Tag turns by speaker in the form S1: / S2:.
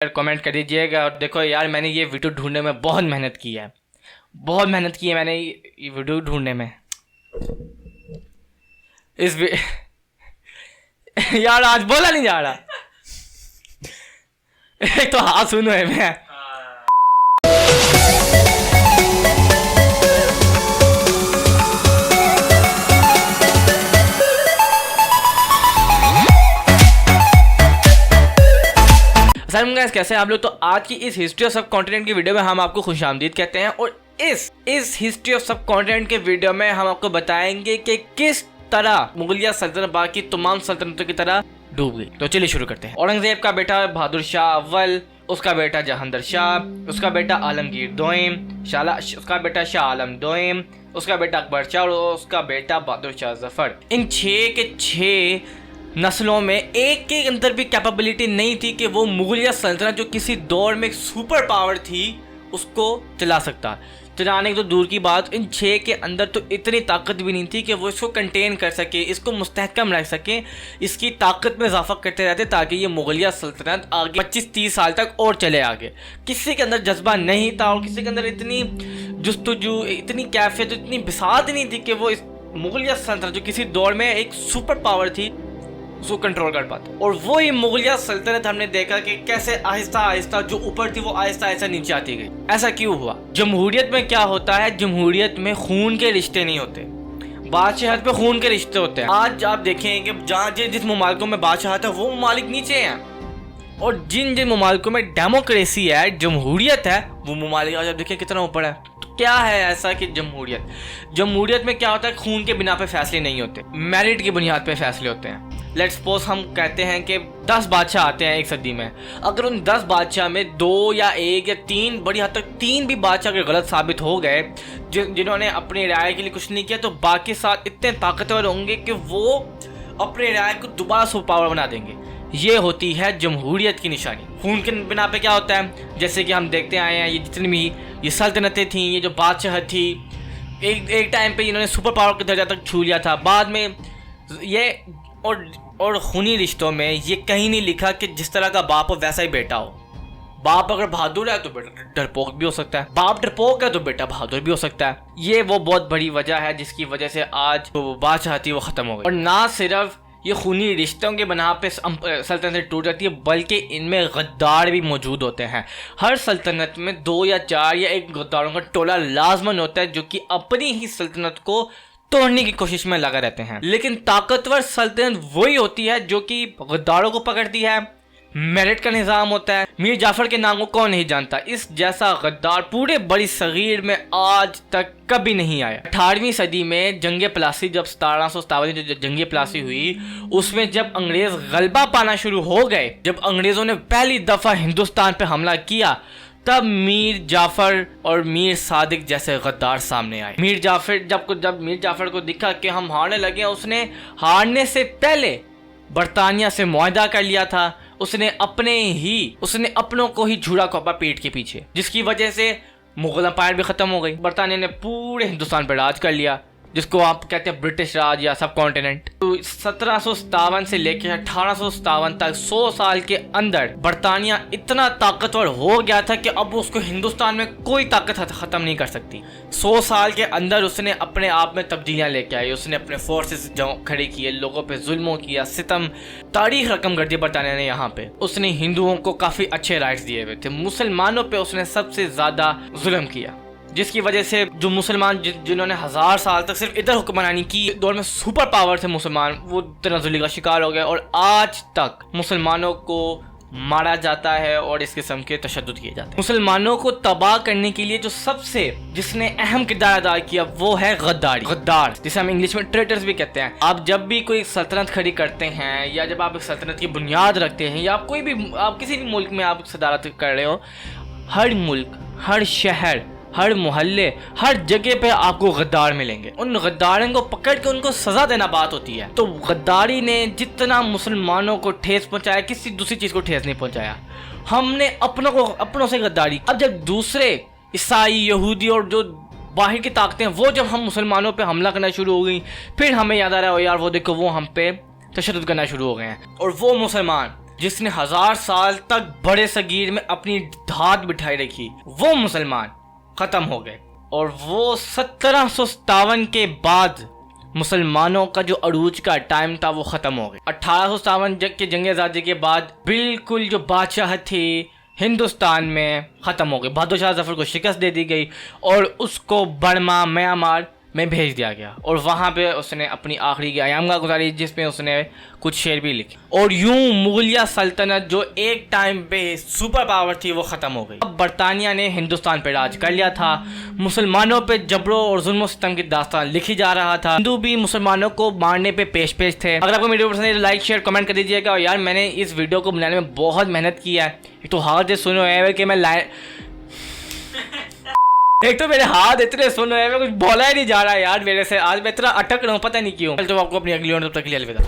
S1: यार कमेंट कर दीजिएगा। और देखो यार, मैंने ये वीडियो ढूंढने में बहुत मेहनत की है, बहुत मेहनत की है मैंने ये वीडियो ढूंढने में। यार आज बोला नहीं जा रहा। एक तो हाँ सुनो है मैं। गाइस कैसे हैं आप लोग। तो आज की इस हिस्ट्री ऑफ सब कॉन्टिनेंट की वीडियो में हम आपको खुशामदीद कहते हैं। और इस हिस्ट्री ऑफ सब कॉन्टिनेंट के वीडियो में हम आपको बताएंगे कि किस तरह मुगलिया सल्तनत बाकी तमाम सल्तनतों की तरह डूब गई। तो चलिए शुरू करते हैं। औरंगजेब का बेटा बहादुर शाह अव्वल, उसका बेटा जहांगीर शाह, उसका बेटा आलमगीर दोयम, उसका बेटा शाह आलम दोयम, उसका बेटा अकबर शाह और उसका बेटा बहादुर शाह जफर। इन 6 के 6 नस्लों में एक के अंदर भी कैपेबिलिटी नहीं थी कि वो मुगलिया सल्तनत जो किसी दौर में एक सुपर पावर थी उसको चला सकता। चलाने की तो दूर की बात, इन 6 के अंदर तो इतनी ताकत भी नहीं थी कि वो इसको कंटेन कर सके, इसको मुस्तहकम रख सके, इसकी ताकत में इजाफा करते रहते ताकि ये मुगलिया सल्तनत आगे 25-30 साल तक और चले आगे। किसी के अंदर जज्बा नहीं था और किसी के अंदर इतनी जुस्तजू, इतनी कैफियत, इतनी बिसात नहीं थी कि वो इस मुगलिया सल्तनत जो किसी दौर में एक सुपर पावर थी उसको कंट्रोल कर पाते। और वो ही मुगलिया सल्तनत हमने देखा कि कैसे आहिस्ता आहिस्ता जो ऊपर थी वो आहिस्ता आहिस्ता नीचे आती गई। ऐसा क्यों हुआ? जमहूरियत में क्या होता है, जमहूरियत में खून के रिश्ते नहीं होते, बादशाहत पे खून के रिश्ते होते हैं। आज आप देखेंगे कि जहाँ जिस ममालिकों में बादशाहत है वो ममालिक नीचे हैं, और जिन जिन ममालिकों में डेमोक्रेसी है, जमहूरियत है, वो ममालिक आज आप देखिए कितना ऊपर है। तो क्या है ऐसा कि जमहूरियत में क्या होता है, खून के बिना पे फैसले नहीं होते, मेरिट की बुनियाद पे फैसले होते हैं। लेट्स सपोज हम कहते हैं कि 10 बादशाह आते हैं एक सदी में, अगर उन 10 बादशाह में 2 या 1 या 3, बड़ी हद तक 3 भी बादशाह के गलत साबित हो गए जिन्होंने अपनी राय के लिए कुछ नहीं किया, तो बाकी 7 इतने ताकतवर होंगे कि वो अपने राय को दोबारा सुपर पावर बना देंगे। ये होती है जमहूरियत की निशानी। खून के बिना पे क्या होता है, जैसे कि हम देखते आए हैं, ये जितनी भी ये सल्तनतें थी, ये जो बादशाह थी, एक टाइम पे इन्होंने सुपर पावर के दर्जा तक छू लिया था। बाद में ये और खूनी रिश्तों में ये कहीं नहीं लिखा कि जिस तरह का बाप हो वैसा ही बेटा हो। बाप अगर बहादुर है तो बेटा डरपोक भी हो सकता है, बाप डरपोक है तो बेटा बहादुर भी हो सकता है। ये वो बहुत बड़ी वजह है जिसकी वजह से आज वो बादशाह थी वो ख़त्म हो गई। और ना सिर्फ ये खूनी रिश्तों के बना पे सल्तनत टूट जाती है, बल्कि इनमें गद्दार भी मौजूद होते हैं। हर सल्तनत में 2 या 4 या 1 गद्दारों का टोला लाजमन होता है जो कि अपनी ही सल्तनत को तोड़ने की कोशिश में लगा रहते हैं। लेकिन ताकतवर सल्तनत वही होती है जो कि गद्दारों को पकड़ती है। मेरिट का निज़ाम होता है। मीर जाफर के नाम को कौन नहीं जानता, इस जैसा गद्दार पूरे बड़ी सगीर में आज तक कभी नहीं आया। 18वीं सदी में जंग प्लासी, जब 1757 जो जंग प्लासी हुई, उसमें जब अंग्रेज गलबा पाना शुरू हो गए, जब अंग्रेजों ने पहली दफा हिंदुस्तान पे हमला किया, तब मीर जाफर और मीर सादिक जैसे गद्दार सामने आए। मीर जाफर जब मीर जाफर को दिखा कि हम हारने लगे, उसने हारने से पहले बरतानिया से मुआहदा कर लिया था। उसने अपनों को ही झूड़ा कोपा पीठ के पीछे, जिसकी वजह से मुगल एम्पायर भी खत्म हो गई। बरतानिया ने पूरे हिंदुस्तान पर राज कर लिया, जिसको आप कहते हैं ब्रिटिश राज या सब कॉन्टिनेंट। तो 1757 से लेकर 1857 तक 100 साल के अंदर बरतानिया इतना ताकतवर हो गया था कि अब उसको हिंदुस्तान में कोई ताकत खत्म नहीं कर सकती। 100 साल के अंदर उसने अपने आप में तब्दीलियां लेके आई, उसने अपने फोर्सेस खड़े किए, लोगों पे जुल्मों किया, सितम, तारीख रकम कर दी बरतानिया ने। यहाँ पे उसने हिंदुओं को काफी अच्छे राइट्स दिए हुए थे, मुसलमानों पे उसने सबसे ज्यादा जुल्म किया, जिसकी वजह से जो मुसलमान जिन्होंने 1000 साल तक सिर्फ इधर हुक्मरानी की, दौर में सुपर पावर थे मुसलमान, वो तनाजुली का शिकार हो गए। और आज तक मुसलमानों को मारा जाता है और इस किस्म के तशद्दुद किए जाते हैं। मुसलमानों को तबाह करने के लिए जिसने अहम किरदार अदा किया वो है गद्दार, जिसे हम इंग्लिश में ट्रेटर्स भी कहते हैं। आप जब भी कोई सल्तनत खड़ी करते हैं या जब आप एक सल्तनत की बुनियाद रखते हैं या आप किसी भी मुल्क में आप सदारत कर रहे हो, हर मुल्क, हर शहर, हर मोहल्ले, हर जगह पे आपको गद्दार मिलेंगे। उन गद्दारों को पकड़ के उनको सजा देना बात होती है। तो गद्दारी ने जितना मुसलमानों को ठेस पहुंचाया, किसी दूसरी चीज को ठेस नहीं पहुंचाया। हमने अपनों से गद्दारी। अब जब दूसरे ईसाई, यहूदी और जो बाहर की ताकतें वो जब हम मुसलमानों पे हमला करना शुरू हो गई, फिर हमें याद आ रहा है यार वो देखो वो हम पे तशद्दुद करना शुरू हो गए हैं। और वो मुसलमान जिसने 1000 साल तक बड़े सगीर में अपनी धात बिठाई रखी, वो मुसलमान खत्म हो गए। और वो 1757 के बाद मुसलमानों का जो अरूज का टाइम था वो खत्म हो गया। 1857 के जंग आज़ादी के बाद बिल्कुल जो बादशाह थी हिंदुस्तान में ख़त्म हो गई। बहादुर शाह जफर को शिकस्त दे दी गई और उसको बर्मा म्यांमार में भेज दिया गया और वहाँ पे उसने अपनी आखिरी की अयामगाह गुजारी, जिसमें उसने कुछ शेर भी लिखे। और यूं मुगलिया सल्तनत जो एक टाइम पे सुपर पावर थी वो ख़त्म हो गई। अब बरतानिया ने हिंदुस्तान पे राज कर लिया था। मुसलमानों पे जबरों और जुल्म सितम की दास्तान लिखी जा रहा था। हिंदू भी मुसलमानों को मारने पे पेश थे। अगर आपको वीडियो पसंद है तो लाइक शेयर कमेंट कर दीजिएगा। और यार मैंने इस वीडियो को बनाने में बहुत मेहनत किया है। एक तो हाथ सुनो है कि मैं एक तो मेरे हाथ इतने सुन रहे हैं, मैं कुछ बोला ही नहीं जा रहा है यार मेरे से। आज मैं इतना अटक रहा हूँ, पता नहीं क्यों। तो आपको अपनी अगली वीडियो तब तक के लिए अलविदा।